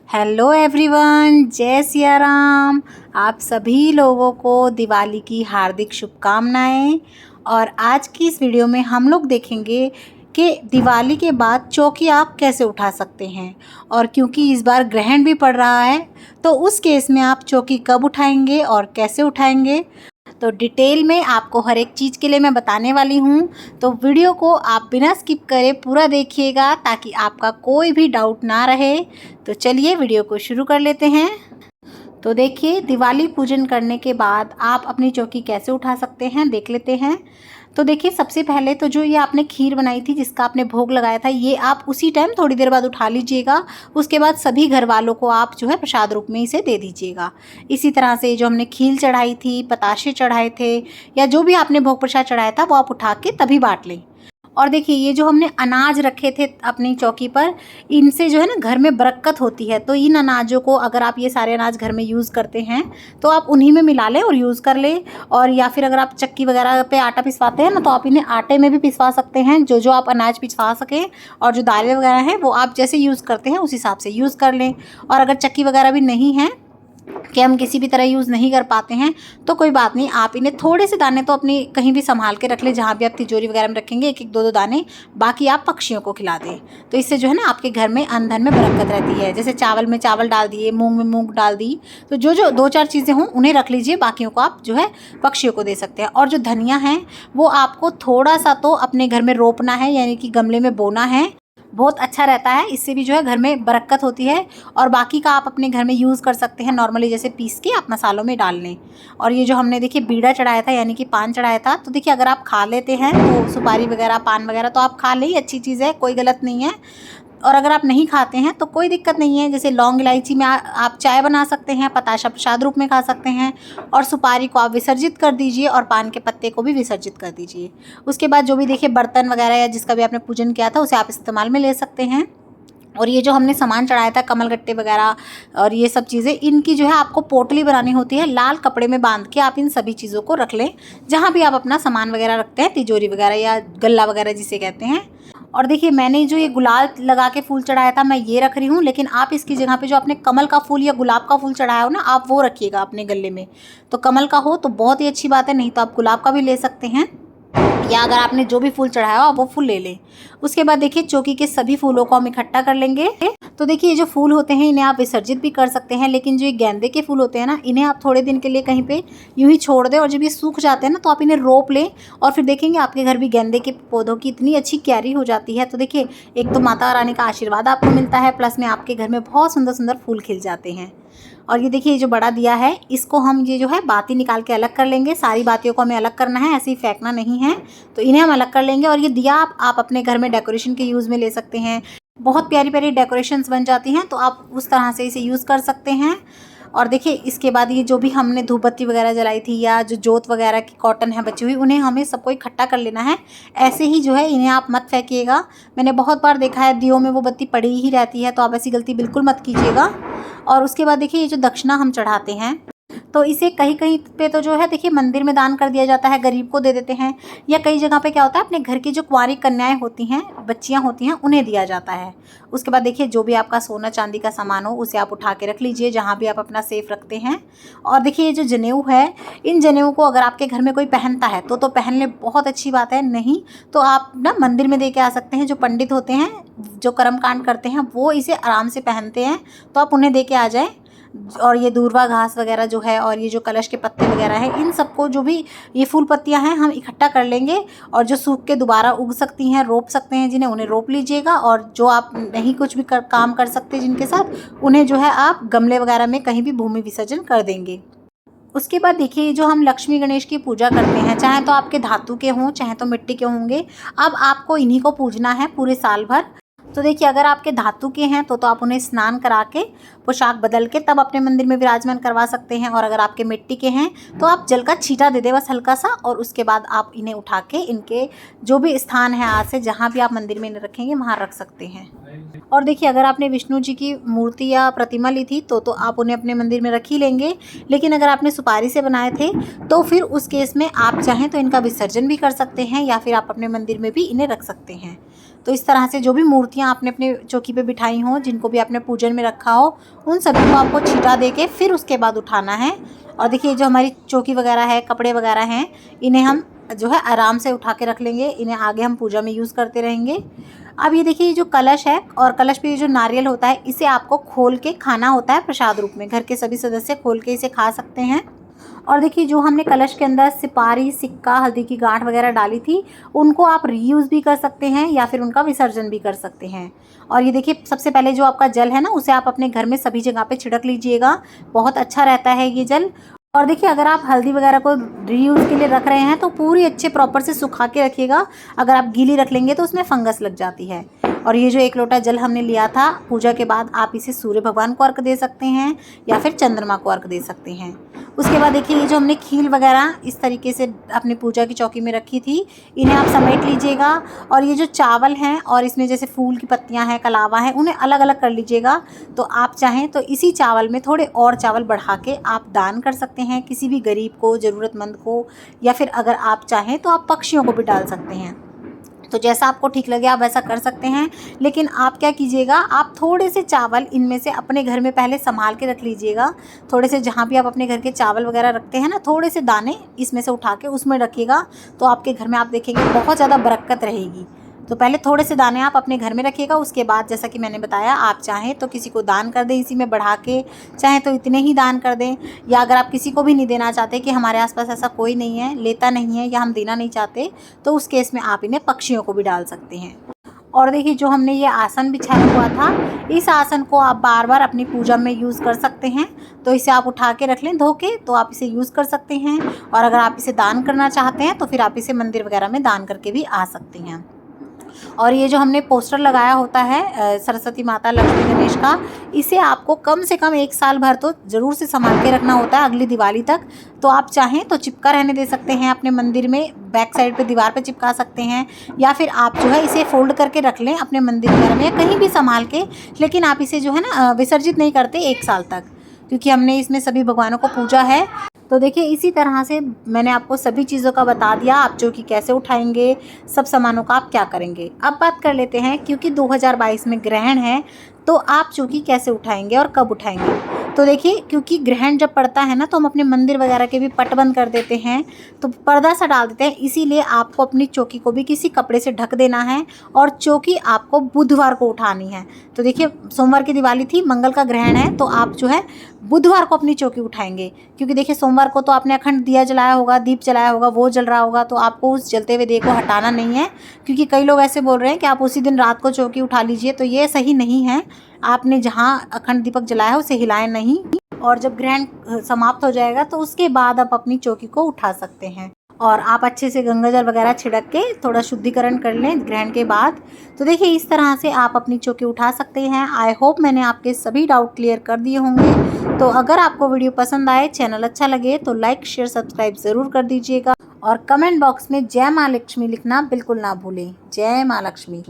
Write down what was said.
Hello everyone, जय सिया राम। आप सभी लोगों को दिवाली की हार्दिक शुभकामनाएं। और आज की इस वीडियो में हम लोग देखेंगे कि दिवाली के बाद चौकी आप कैसे उठा सकते हैं। और क्योंकि इस बार ग्रहण भी पड़ रहा है तो उस केस में आप चौकी कब उठाएंगे और कैसे उठाएंगे, तो डिटेल में आपको हर एक चीज़ के लिए मैं बताने वाली हूँ। तो वीडियो को आप बिना स्किप करे पूरा देखिएगा ताकि आपका कोई भी डाउट ना रहे। तो चलिए वीडियो को शुरू कर लेते हैं। तो देखिए, दिवाली पूजन करने के बाद आप अपनी चौकी कैसे उठा सकते हैं देख लेते हैं। तो देखिए, सबसे पहले तो जो ये आपने खीर बनाई थी जिसका आपने भोग लगाया था, ये आप उसी टाइम थोड़ी देर बाद उठा लीजिएगा। उसके बाद सभी घर वालों को आप जो है प्रसाद रूप में इसे दे दीजिएगा। इसी तरह से जो हमने खीर चढ़ाई थी, पताशे चढ़ाए थे, या जो भी आपने भोग प्रसाद चढ़ाया था वो आप उठा के तभी बांट लें। और देखिए, ये जो हमने अनाज रखे थे अपनी चौकी पर, इनसे जो है ना घर में बरकत होती है। तो इन अनाजों को अगर आप ये सारे अनाज घर में यूज़ करते हैं तो आप उन्हीं में मिला लें और यूज़ कर लें। और या फिर अगर आप चक्की वगैरह पे आटा पिसवाते हैं ना, तो आप इन्हें आटे में भी पिसवा सकते हैं। जो जो आप अनाज पिसवा सकें, और जो दालें वगैरह हैं वो आप जैसे यूज़ करते हैं उस हिसाब से यूज़ कर लें। और अगर चक्की वगैरह भी नहीं है कि हम किसी भी तरह यूज़ नहीं कर पाते हैं तो कोई बात नहीं, आप इन्हें थोड़े से दाने तो अपनी कहीं भी संभाल के रख लें। जहाँ भी आप तिजोरी वगैरह में रखेंगे एक एक दो दो दाने, बाकी आप पक्षियों को खिला दें। तो इससे जो है ना आपके घर में अन्न धन में बरकत रहती है। जैसे चावल में चावल डाल दिए, मूंग में मूंग डाल दी, तो जो जो दो चार चीज़ें हों उन्हें रख लीजिए, बाकियों को आप जो है पक्षियों को दे सकते हैं। और जो धनिया है वो आपको थोड़ा सा तो अपने घर में रोपना है, यानी कि गमले में बोना है। बहुत अच्छा रहता है, इससे भी जो है घर में बरकत होती है। और बाकी का आप अपने घर में यूज़ कर सकते हैं नॉर्मली, जैसे पीस के आप मसालों में डाल लें। और ये जो हमने देखिए बीड़ा चढ़ाया था, यानी कि पान चढ़ाया था, तो देखिए अगर आप खा लेते हैं तो सुपारी वगैरह पान वगैरह तो आप खा लें, अच्छी चीज़ है, कोई गलत नहीं है। और अगर आप नहीं खाते हैं तो कोई दिक्कत नहीं है। जैसे लौंग इलायची में आप चाय बना सकते हैं, पताशा प्रसाद रूप में खा सकते हैं। और सुपारी को आप विसर्जित कर दीजिए और पान के पत्ते को भी विसर्जित कर दीजिए। उसके बाद जो भी देखिए बर्तन वगैरह या जिसका भी आपने पूजन किया था उसे आप इस्तेमाल में ले सकते हैं। और ये जो हमने सामान चढ़ाया था, कमलगट्टे वगैरह और ये सब चीज़ें, इनकी जो है आपको पोटली बनानी होती है। लाल कपड़े में बांध के आप इन सभी चीज़ों को रख लें जहाँ भी आप अपना सामान वगैरह रखते हैं, तिजोरी वगैरह या गल्ला वगैरह जिसे कहते हैं। और देखिए, मैंने जो ये गुलाल लगा के फूल चढ़ाया था मैं ये रख रही हूँ, लेकिन आप इसकी जगह पे जो आपने कमल का फूल या गुलाब का फूल चढ़ाया हो ना, आप वो रखिएगा अपने गले में। तो कमल का हो तो बहुत ही अच्छी बात है, नहीं तो आप गुलाब का भी ले सकते हैं, या अगर आपने जो भी फूल चढ़ाया हो आप वो फूल ले लें। उसके बाद देखिए, चौकी के सभी फूलों को हम इकट्ठा कर लेंगे। तो देखिए, ये जो फूल होते हैं इन्हें आप विसर्जित भी कर सकते हैं, लेकिन जो ये गेंदे के फूल होते हैं ना, इन्हें आप थोड़े दिन के लिए कहीं पे यूं ही छोड़ दें। और जब ये सूख जाते हैं ना तो आप इन्हें रोप लें, और फिर देखेंगे आपके घर भी गेंदे के पौधों की इतनी अच्छी क्यारी हो जाती है। तो देखिए, एक तो माता रानी का आशीर्वाद आपको मिलता है, प्लस में आपके घर में बहुत सुंदर सुंदर फूल खिल जाते हैं। और ये देखिए, ये जो बड़ा दिया है इसको हम ये जो है बाती निकाल के अलग कर लेंगे। सारी बातियों को हमें अलग करना है, ऐसे ही फेंकना नहीं है। तो इन्हें हम अलग कर लेंगे। और ये दिया आप अपने घर में डेकोरेशन के यूज़ में ले सकते हैं। बहुत प्यारी प्यारी डेकोरेशंस बन जाती हैं, तो आप उस तरह से इसे यूज़ कर सकते हैं। और देखिए, इसके बाद ये जो भी हमने धूप बत्ती वगैरह जलाई थी, या जो जोत वगैरह की कॉटन है बची हुई, उन्हें हमें सबको इकट्ठा कर लेना है। ऐसे ही जो है इन्हें आप मत फेंकिएगा। मैंने बहुत बार देखा है दियों में वो बत्ती पड़ी ही रहती है, तो आप ऐसी गलती बिल्कुल मत कीजिएगा। और उसके बाद देखिए, ये जो दक्षिणा हम चढ़ाते हैं तो इसे कहीं कहीं पे तो जो है देखिए मंदिर में दान कर दिया जाता है, गरीब को दे देते हैं। या कई जगह पे क्या होता है, अपने घर की जो कुंवारी कन्याएं होती हैं, बच्चियां होती हैं, उन्हें दिया जाता है। उसके बाद देखिए, जो भी आपका सोना चांदी का सामान हो उसे आप उठा के रख लीजिए जहाँ भी आप अपना सेफ रखते हैं। और देखिए, ये जो जनेऊ है, इन जनेऊ को अगर आपके घर में कोई पहनता है तो पहन ले, बहुत अच्छी बात है। नहीं तो आप ना मंदिर में दे के आ सकते हैं। जो पंडित होते हैं, जो कर्मकांड करते हैं, वो इसे आराम से पहनते हैं, तो आप उन्हें दे के आ जाएँ। और ये दूर्वा घास वगैरह जो है, और ये जो कलश के पत्ते वगैरह हैं, इन सबको जो भी ये फूल पत्तियां हैं हम इकट्ठा कर लेंगे। और जो सूख के दोबारा उग सकती हैं, रोप सकते हैं जिन्हें, उन्हें रोप लीजिएगा। और जो आप नहीं कुछ भी काम कर सकते जिनके साथ, उन्हें जो है आप गमले वगैरह में कहीं भी भूमि विसर्जन कर देंगे। उसके बाद देखिए, जो हम लक्ष्मी गणेश की पूजा करते हैं, चाहे तो आपके धातु के हों चाहे तो मिट्टी के होंगे, अब आपको इन्हीं को पूजना है पूरे साल भर। तो देखिए, अगर आपके धातु के हैं तो आप उन्हें स्नान करा के पोशाक बदल के तब अपने मंदिर में विराजमान करवा सकते हैं। और अगर आपके मिट्टी के हैं तो आप जल का छींटा दे दें बस हल्का सा, और उसके बाद आप इन्हें उठा के इनके जो भी स्थान है आज से जहाँ भी आप मंदिर में इन्हें रखेंगे वहाँ रख सकते हैं। और देखिए, अगर आपने विष्णु जी की मूर्ति या प्रतिमा ली थी तो आप उन्हें अपने मंदिर में रख ही लेंगे। लेकिन अगर आपने सुपारी से बनाए थे तो फिर उस केस में आप चाहें तो इनका विसर्जन भी कर सकते हैं, या फिर आप अपने मंदिर में भी इन्हें रख सकते हैं। तो इस तरह से जो भी मूर्तियाँ आपने अपने चौकी पे बिठाई हों, जिनको भी आपने पूजन में रखा हो, उन सभी को आपको छींटा दे के फिर उसके बाद उठाना है। और देखिए जो हमारी चौकी वगैरह है, कपड़े वगैरह हैं, इन्हें हम जो है आराम से उठा के रख लेंगे। इन्हें आगे हम पूजा में यूज़ करते रहेंगे। अब ये देखिए जो कलश है और कलश पे ये जो नारियल होता है, इसे आपको खोल के खाना होता है प्रसाद रूप में। घर के सभी सदस्य खोल के इसे खा सकते हैं। और देखिए जो हमने कलश के अंदर सिपारी, सिक्का, हल्दी की गांठ वगैरह डाली थी, उनको आप रीयूज़ भी कर सकते हैं या फिर उनका विसर्जन भी कर सकते हैं। और ये देखिए सबसे पहले जो आपका जल है ना, उसे आप अपने घर में सभी जगह पे छिड़क लीजिएगा, बहुत अच्छा रहता है ये जल। और देखिए अगर आप हल्दी वगैरह को रीयूज़ के लिए रख रहे हैं तो पूरी अच्छे प्रॉपर से सुखा के रखिएगा। अगर आप गीली रख लेंगे तो उसमें फंगस लग जाती है। और ये जो 1 लोटा जल हमने लिया था पूजा के बाद, आप इसे सूर्य भगवान को अर्घ दे सकते हैं या फिर चंद्रमा को अर्घ दे सकते हैं। उसके बाद देखिए ये जो हमने खील वगैरह इस तरीके से अपनी पूजा की चौकी में रखी थी, इन्हें आप समेट लीजिएगा। और ये जो चावल हैं और इसमें जैसे फूल की पत्तियां हैं, कलावा है, उन्हें अलग अलग कर लीजिएगा। तो आप चाहें तो इसी चावल में थोड़े और चावल बढ़ा के आप दान कर सकते हैं किसी भी गरीब को, ज़रूरतमंद को, या फिर अगर आप चाहें तो आप पक्षियों को भी डाल सकते हैं। तो जैसा आपको ठीक लगे आप वैसा कर सकते हैं। लेकिन आप क्या कीजिएगा, आप थोड़े से चावल इनमें से अपने घर में पहले संभाल के रख लीजिएगा। थोड़े से जहाँ भी आप अपने घर के चावल वगैरह रखते हैं ना, थोड़े से दाने इसमें से उठा के उसमें रखिएगा। तो आपके घर में आप देखेंगे बहुत ज़्यादा बरकत रहेगी। तो पहले थोड़े से दाने आप अपने घर में रखिएगा। उसके बाद जैसा कि मैंने बताया, आप चाहें तो किसी को दान कर दें इसी में बढ़ा के, चाहें तो इतने ही दान कर दें। या अगर आप किसी को भी नहीं देना चाहते कि हमारे आसपास ऐसा कोई नहीं है, लेता नहीं है, या हम देना नहीं चाहते, तो उस केस में आप इन्हें पक्षियों को भी डाल सकते हैं। और देखिए जो हमने ये आसन बिछाया हुआ था, इस आसन को आप बार बार अपनी पूजा में यूज़ कर सकते हैं। तो इसे आप उठा के रख लें धो के, तो आप इसे यूज़ कर सकते हैं। और अगर आप इसे दान करना चाहते हैं तो फिर आप इसे मंदिर वगैरह में दान करके भी आ सकते हैं। और ये जो हमने पोस्टर लगाया होता है सरस्वती माता, लक्ष्मी, गणेश का, इसे आपको कम से कम 1 साल भर तो ज़रूर से संभाल के रखना होता है, अगली दिवाली तक। तो आप चाहें तो चिपका रहने दे सकते हैं अपने मंदिर में, बैक साइड पे दीवार पे चिपका सकते हैं, या फिर आप जो है इसे फोल्ड करके रख लें अपने मंदिर वगैरह में या कहीं भी संभाल के। लेकिन आप इसे जो है ना विसर्जित नहीं करते 1 साल तक, क्योंकि हमने इसमें सभी भगवानों को पूजा है। तो देखिए इसी तरह से मैंने आपको सभी चीज़ों का बता दिया, आप चौकी कैसे उठाएंगे, सब सामानों का आप क्या करेंगे। अब बात कर लेते हैं, क्योंकि 2022 में ग्रहण है, तो आप चौकी कैसे उठाएंगे और कब उठाएंगे। तो देखिए क्योंकि ग्रहण जब पड़ता है ना, तो हम अपने मंदिर वगैरह के भी पट बंद कर देते हैं, तो पर्दा सा डाल देते हैं। इसीलिए आपको अपनी चौकी को भी किसी कपड़े से ढक देना है। और चौकी आपको बुधवार को उठानी है। तो देखिए सोमवार की दिवाली थी, मंगल का ग्रहण है, तो आप जो है बुधवार को अपनी चौकी उठाएंगे। क्योंकि देखिए सोमवार को तो आपने अखंड दिया जलाया होगा, दीप जलाया होगा, वो जल रहा होगा, तो आपको उस जलते हुए दिए को हटाना नहीं है। क्योंकि कई लोग ऐसे बोल रहे हैं कि आप उसी दिन रात को चौकी उठा लीजिए, तो ये सही नहीं है। आपने जहाँ अखंड दीपक जलाया है उसे हिलाएं नहीं। और जब ग्रहण समाप्त हो जाएगा तो उसके बाद आप अपनी चौकी को उठा सकते हैं। और आप अच्छे से गंगाजल वगैरह छिड़क के थोड़ा शुद्धिकरण कर लें ग्रहण के बाद। तो देखिए इस तरह से आप अपनी चौकी उठा सकते हैं। आई होप मैंने आपके सभी डाउट क्लियर कर दिए होंगे। तो अगर आपको वीडियो पसंद आए, चैनल अच्छा लगे, तो लाइक, शेयर, सब्सक्राइब ज़रूर कर दीजिएगा। और कमेंट बॉक्स में जय माँ लक्ष्मी लिखना बिल्कुल ना भूलें। जय माँ लक्ष्मी।